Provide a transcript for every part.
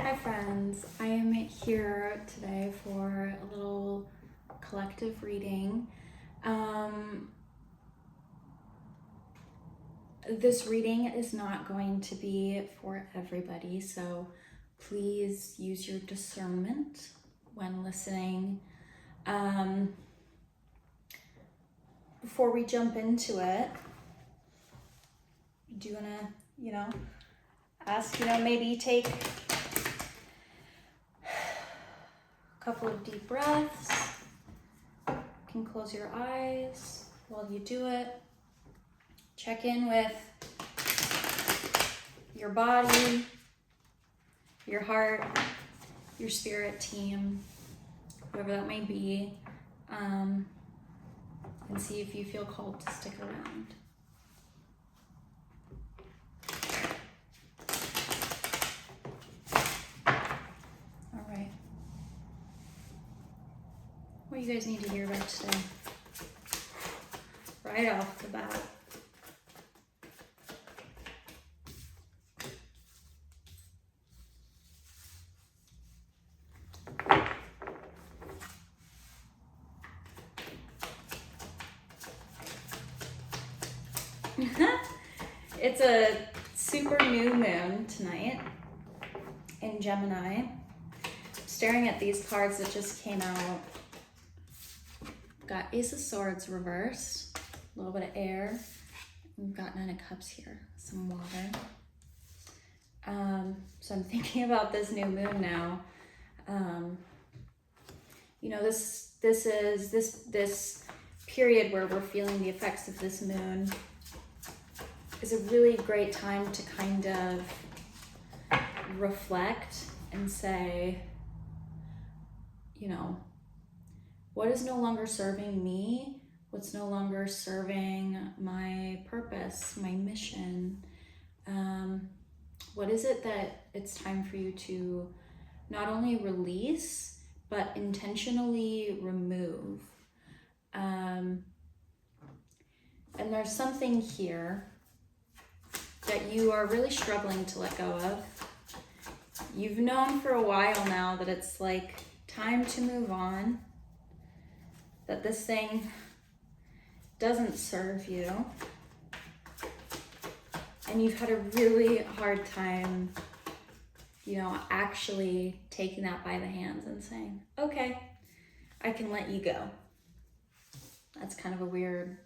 Hi friends, I am here today for a little collective reading. This reading is not going to be for everybody, so please use your discernment when listening. Before we jump into it, do you want to, ask, maybe take a couple of deep breaths. You can close your eyes while you do it. Check in with your body, your heart, your spirit team, whoever that may be, and see if you feel called to stick around. All right. What do you guys need to hear about today? Right off the bat. It's a super new moon tonight in Gemini. Staring at these cards that just came out. Got Ace of Swords reversed, a little bit of air. We've got Nine of Cups here, some water. So I'm thinking about this new moon now. This period where we're feeling the effects of this moon is a really great time to kind of reflect and say, what is no longer serving me? What's no longer serving my purpose, my mission? What is it that it's time for you to not only release, but intentionally remove? And there's something here that you are really struggling to let go of. You've known for a while now that it's like time to move on, that this thing doesn't serve you, and you've had a really hard time, actually taking that by the hands and saying, okay, I can let you go. That's kind of a weird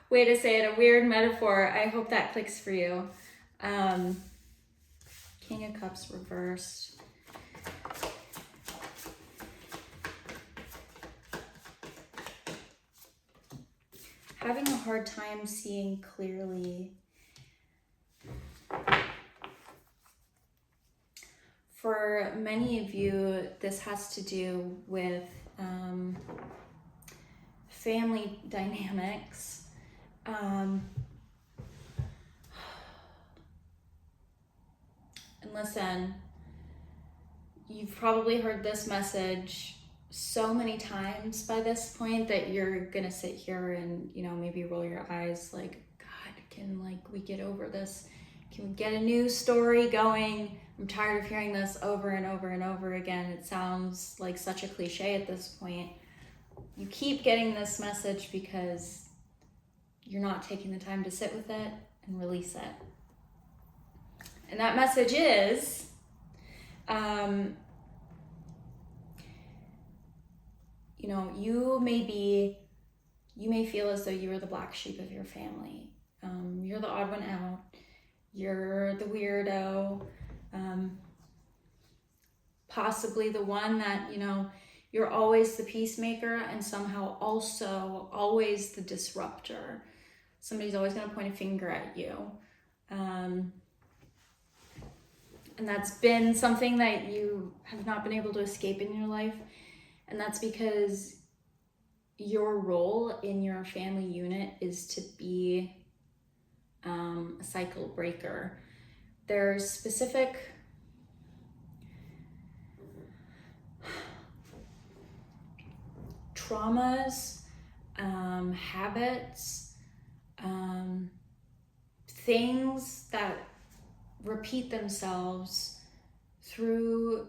way to say it, a weird metaphor. I hope that clicks for you. King of Cups reversed. Having a hard time seeing clearly. For many of you, this has to do with family dynamics. And listen, you've probably heard this message so many times by this point that you're gonna sit here and maybe roll your eyes like, God, can we get over this? Can we get a new story going? I'm tired of hearing this over and over and over again. It sounds like such a cliche at this point. You keep getting this message because you're not taking the time to sit with it and release it. And that message is, you may feel as though you are the black sheep of your family. You're the odd one out. You're the weirdo. Possibly the one that, you're always the peacemaker and somehow also always the disruptor. Somebody's always going to point a finger at you. And that's been something that you have not been able to escape in your life. And that's because your role in your family unit is to be a cycle breaker. There's specific traumas, habits, things that repeat themselves through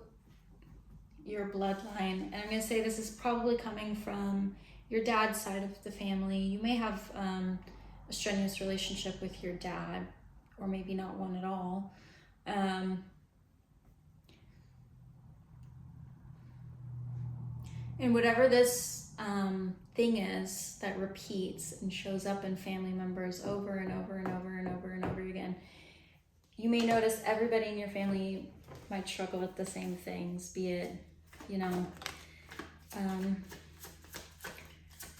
your bloodline. And I'm going to say this is probably coming from your dad's side of the family. You may have a strenuous relationship with your dad, or maybe not one at all. And whatever this thing is that repeats and shows up in family members over and over and over and over and over again, you may notice everybody in your family might struggle with the same things, be it,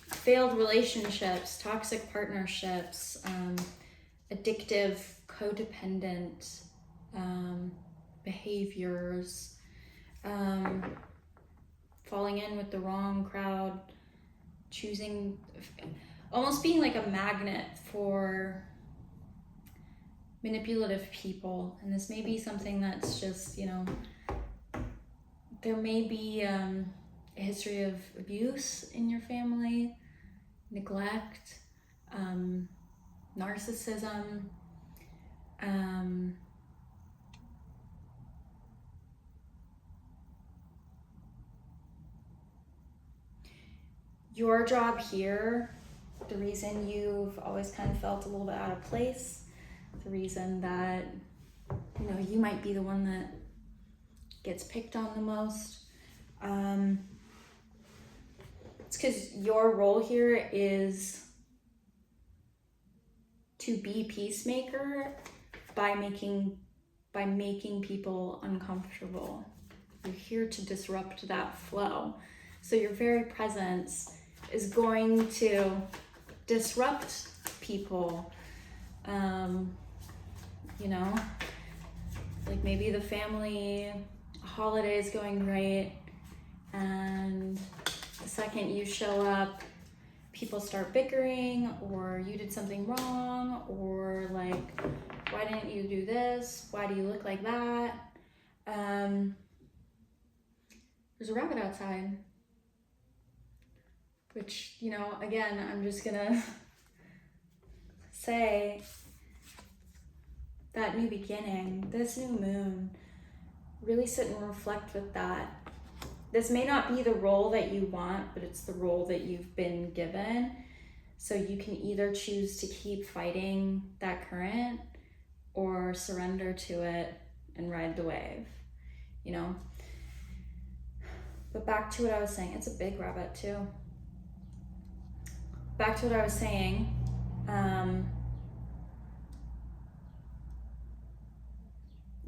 failed relationships, toxic partnerships, addictive, codependent behaviors, falling in with the wrong crowd, choosing, almost being like a magnet for manipulative people. And this may be something that's just, there may be a history of abuse in your family, neglect, narcissism, your job here, the reason you've always kind of felt a little bit out of place, the reason that, you might be the one that gets picked on the most, it's because your role here is to be peacemaker by making people uncomfortable. You're here to disrupt that flow. So your very presence is going to disrupt people. Like maybe the family holiday is going great, and the second you show up, people start bickering, or you did something wrong, or like, why didn't you do this? Why do you look like that? There's a rabbit outside, which, again, I'm just gonna say that new beginning, this new moon, really sit and reflect with that. This may not be the role that you want, but it's the role that you've been given. So you can either choose to keep fighting that current or surrender to it and ride the wave, But back to what I was saying, it's a big rabbit too. Back to what I was saying,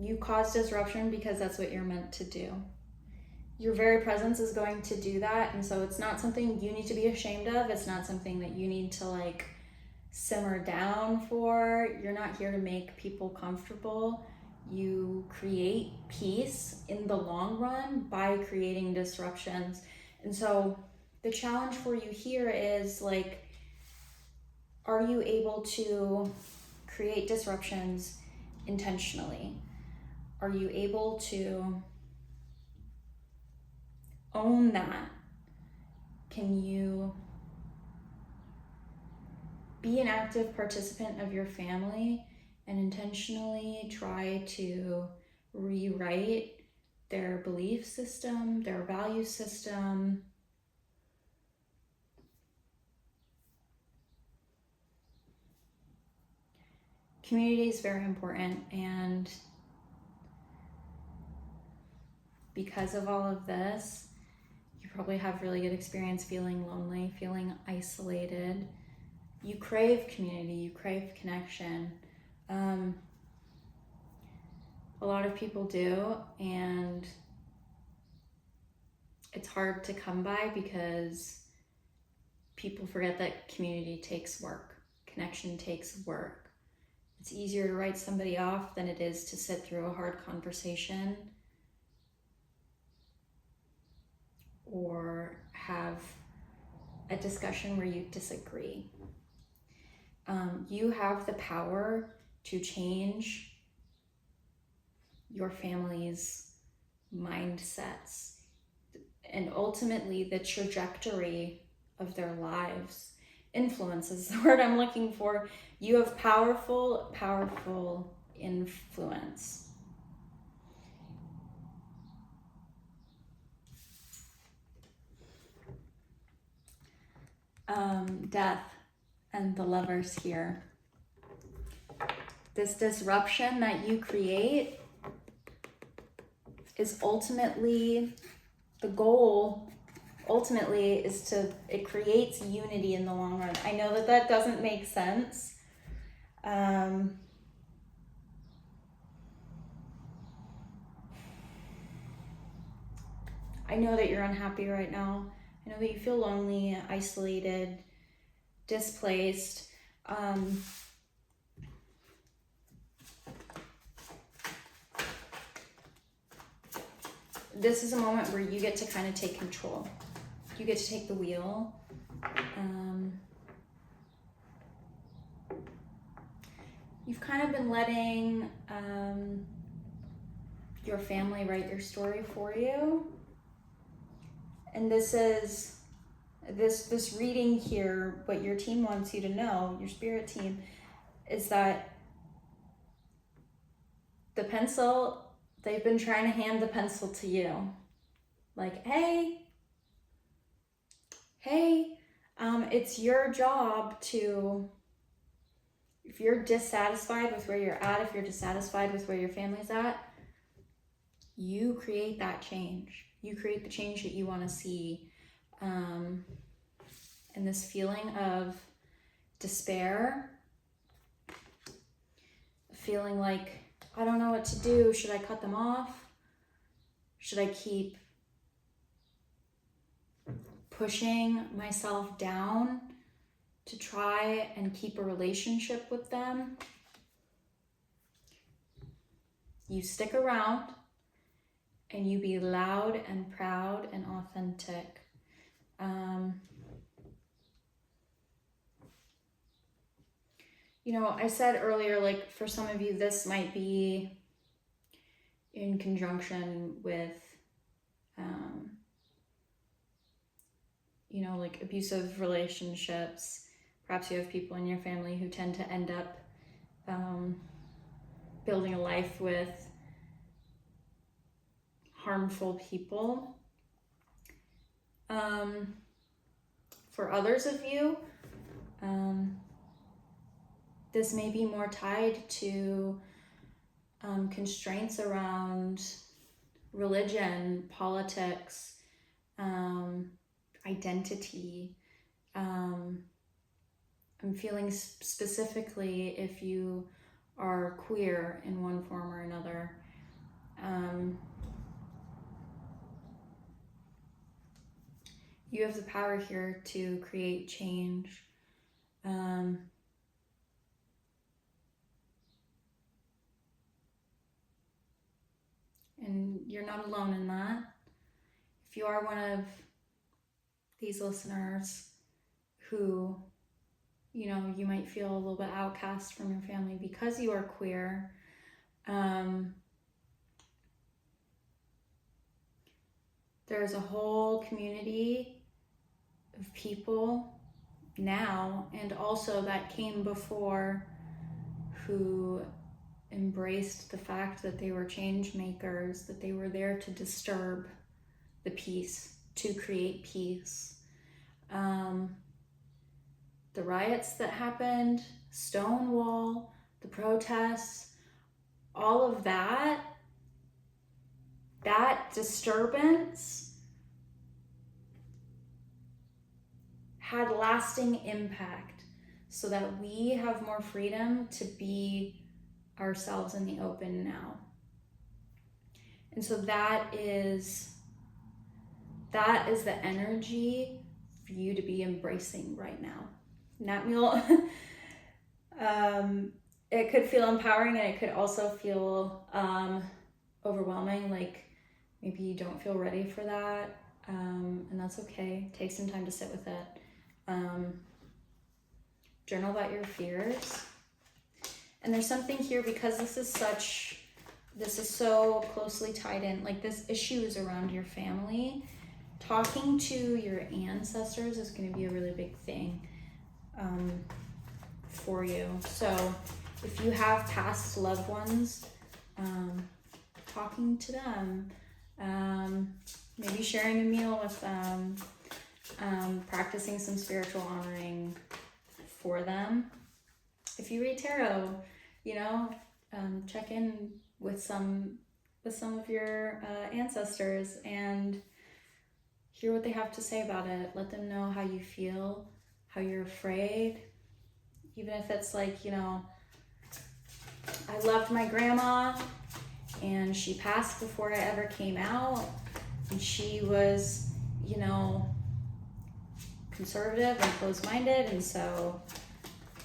you cause disruption because that's what you're meant to do. Your very presence is going to do that, and so it's not something you need to be ashamed of. It's not something that you need to simmer down for. You're not here to make people comfortable. You create peace in the long run by creating disruptions. And so the challenge for you here is are you able to create disruptions intentionally? Are you able to own that? Can you be an active participant of your family and intentionally try to rewrite their belief system, their value system? Community is very important, and because of all of this, you probably have really good experience feeling lonely, feeling isolated. You crave community, you crave connection. A lot of people do, and it's hard to come by because people forget that community takes work, connection takes work. It's easier to write somebody off than it is to sit through a hard conversation or have a discussion where you disagree. You have the power to change your family's mindsets and ultimately the trajectory of their lives. Influence is the word I'm looking for. You have powerful influence. Death and the Lovers here. This disruption that you create is ultimately, the goal ultimately is to, it creates unity in the long run. I know that that doesn't make sense. I know that you're unhappy right now. I know that you feel lonely, isolated, displaced. This is a moment where you get to kind of take control. You get to take the wheel. You've kind of been letting your family write your story for you. And this is, this reading here, what your team wants you to know, your spirit team, is that the pencil, they've been trying to hand the pencil to you. Like, hey, it's your job to, if you're dissatisfied with where you're at, if you're dissatisfied with where your family's at, you create that change. You create the change that you want to see. And this feeling of despair, feeling like, I don't know what to do. Should I cut them off? Should I keep pushing myself down to try and keep a relationship with them? You stick around and you be loud and proud and authentic. You know, I said earlier, like for some of you, this might be in conjunction with, you know, like abusive relationships. Perhaps you have people in your family who tend to end up building a life with harmful people. For others of you, this may be more tied to constraints around religion, politics, identity. I'm feeling specifically if you are queer in one form or another. You have the power here to create change. And you're not alone in that. If you are one of these listeners who, you know, you might feel a little bit outcast from your family because you are queer, there's a whole community of people now and also that came before who embraced the fact that they were change makers, that they were there to disturb the peace, to create peace. The riots that happened, Stonewall, the protests, all of that disturbance had lasting impact so that we have more freedom to be ourselves in the open now. And so that is the energy for you to be embracing right now. Natmule, it could feel empowering and it could also feel overwhelming, like maybe you don't feel ready for that, and that's okay. Take some time to sit with it. Journal about your fears. And there's something here, because this is so closely tied in, like this issue is around your family. Talking to your ancestors is going to be a really big thing for you. So if you have past loved ones, talking to them, maybe sharing a meal with them, practicing some spiritual honoring for them. If you read tarot, you know, check in with some of your ancestors and hear what they have to say about it. Let them know how you feel, how you're afraid. Even if it's like, you know, I loved my grandma and she passed before I ever came out, and she was, you know, conservative and closed-minded, and so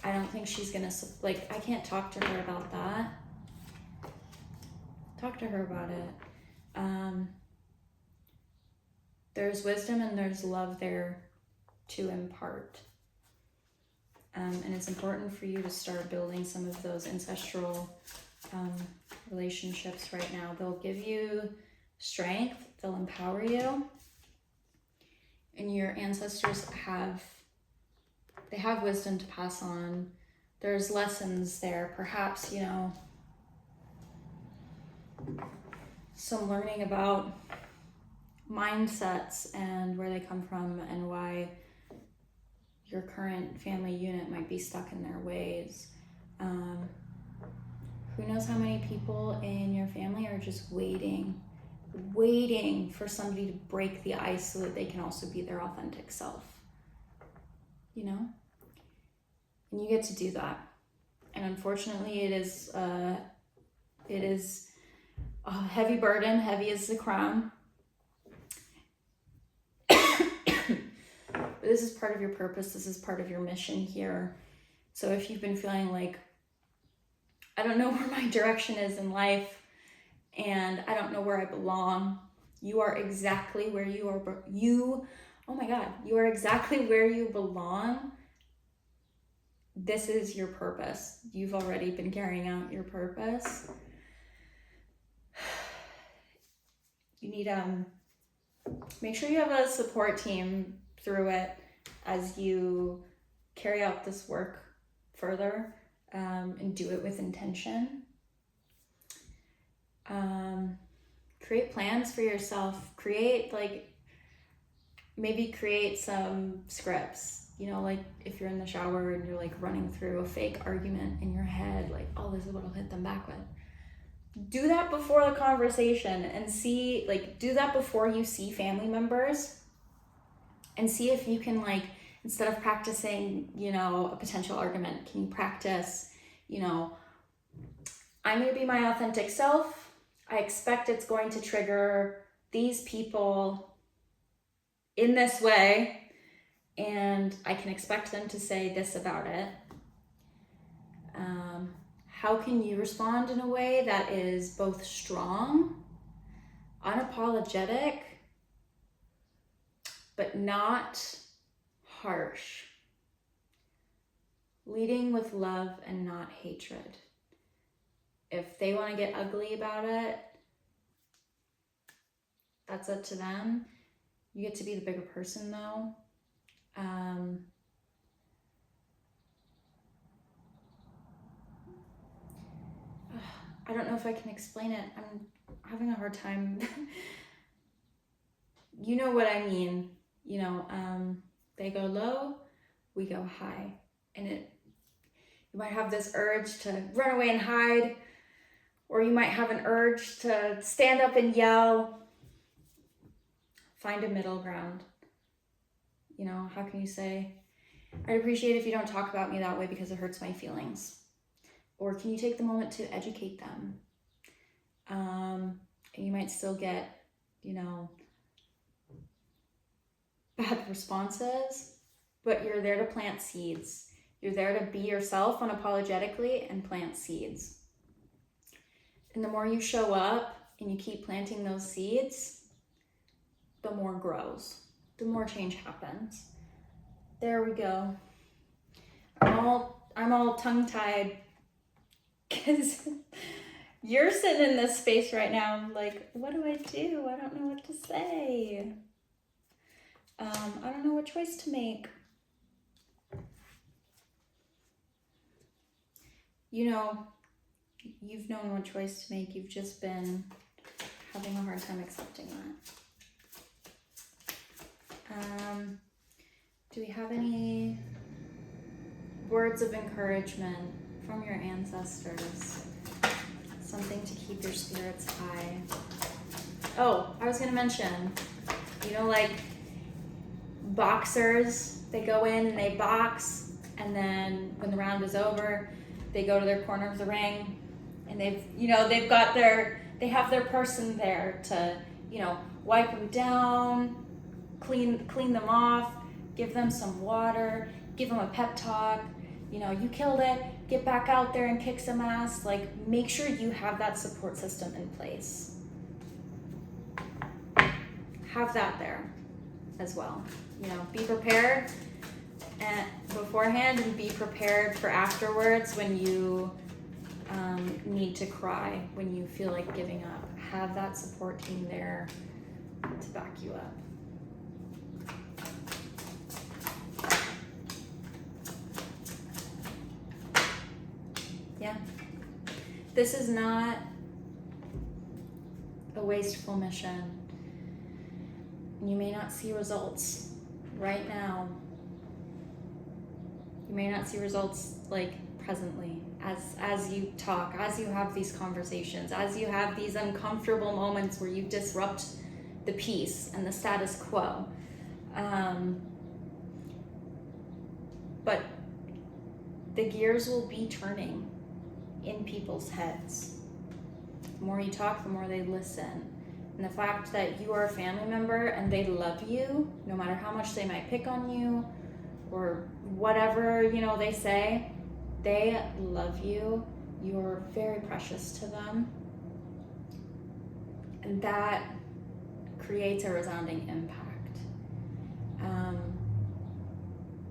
I don't think she's gonna, like, I can't talk to her about that. Talk to her about it. There's wisdom and there's love there to impart. And it's important for you to start building some of those ancestral relationships right now. They'll give you strength, they'll empower you. And your ancestors have wisdom to pass on. There's lessons there, perhaps, you know, some learning about mindsets and where they come from and why your current family unit might be stuck in their ways. Who knows how many people in your family are just waiting for somebody to break the ice so that they can also be their authentic self, you know? And you get to do that. And unfortunately, it is a heavy burden, heavy as the crown. But this is part of your purpose. This is part of your mission here. So if you've been feeling like, I don't know where my direction is in life, and I don't know where I belong, you are exactly where you are. Oh my God, you are exactly where you belong. This is your purpose. You've already been carrying out your purpose. You need make sure you have a support team through it as you carry out this work further, and do it with intention. Create plans for yourself. Maybe create some scripts, you know, like if you're in the shower and you're like running through a fake argument in your head, like, oh, this is what I'll hit them back with. Do that before the conversation and see, like, do that before you see family members and see if you can, like, instead of practicing, you know, a potential argument, can you practice, you know, I'm going to be my authentic self. I expect it's going to trigger these people in this way, and I can expect them to say this about it. How can you respond in a way that is both strong, unapologetic, but not harsh? Leading with love and not hatred. If they want to get ugly about it, that's up to them. You get to be the bigger person though. I don't know if I can explain it. I'm having a hard time. You know what I mean. You know, they go low, we go high. And you might have this urge to run away and hide, or you might have an urge to stand up and yell. Find a middle ground. You know, how can you say, I'd appreciate if you don't talk about me that way because it hurts my feelings. Or can you take the moment to educate them? And you might still get, you know, bad responses, but you're there to plant seeds. You're there to be yourself unapologetically and plant seeds. And the more you show up and you keep planting those seeds, the more grows, the more change happens. There we go. I'm all tongue-tied because you're sitting in this space right now. I'm like, what do? I don't know what to say. I don't know what choice to make. You know, you've known what choice to make. You've just been having a hard time accepting that. Do we have any words of encouragement from your ancestors? Something to keep your spirits high. Oh, I was gonna mention, you know, like boxers, they go in and they box, and then when the round is over, they go to their corner of the ring, and they have their person there to, wipe them down, clean them off, give them some water, give them a pep talk. You killed it, get back out there and kick some ass. Like, make sure you have that support system in place. Have that there as well. Be prepared and beforehand, and be prepared for afterwards when you need to cry, when you feel like giving up. Have that support team there to back you up. Yeah. This is not a wasteful mission. You may not see results right now. You may not see results like presently, as you talk, as you have these conversations, as you have these uncomfortable moments where you disrupt the peace and the status quo. But the gears will be turning in people's heads. The more you talk, the more they listen. And the fact that you are a family member and they love you, no matter how much they might pick on you or whatever, they say, they love you. You're very precious to them. And that creates a resounding impact.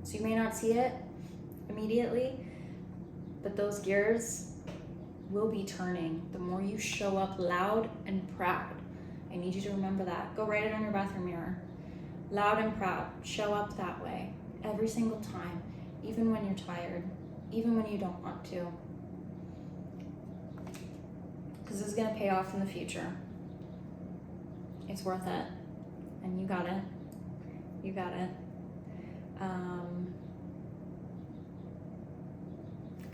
So you may not see it immediately, but those gears will be turning the more you show up loud and proud. I need you to remember that. Go write it on your bathroom mirror. Loud and proud. Show up that way every single time, even when you're tired, even when you don't want to. Because it's going to pay off in the future. It's worth it. And you got it. You got it.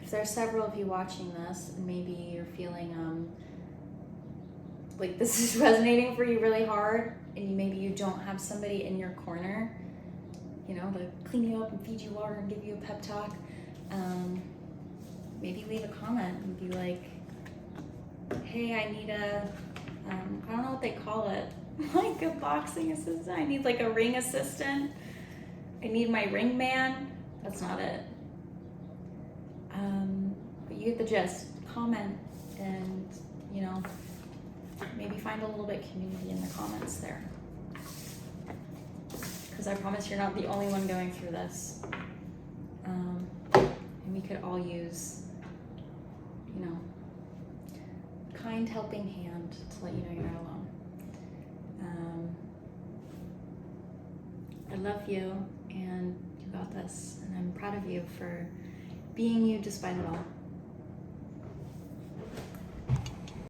If there's several of you watching this, and maybe you're feeling like this is resonating for you really hard, and maybe you don't have somebody in your corner, to clean you up and feed you water and give you a pep talk, maybe leave a comment and be like, hey, I need I don't know what they call it, like a boxing assistant. I need like a ring assistant. I need my ring man. That's not it. But you get the gist. Comment and, maybe find a little bit of community in the comments there. Because I promise you're not the only one going through this. And we could all use, a kind helping hand to let you know you're not alone. I love you, and you got this, and I'm proud of you for being you despite it all.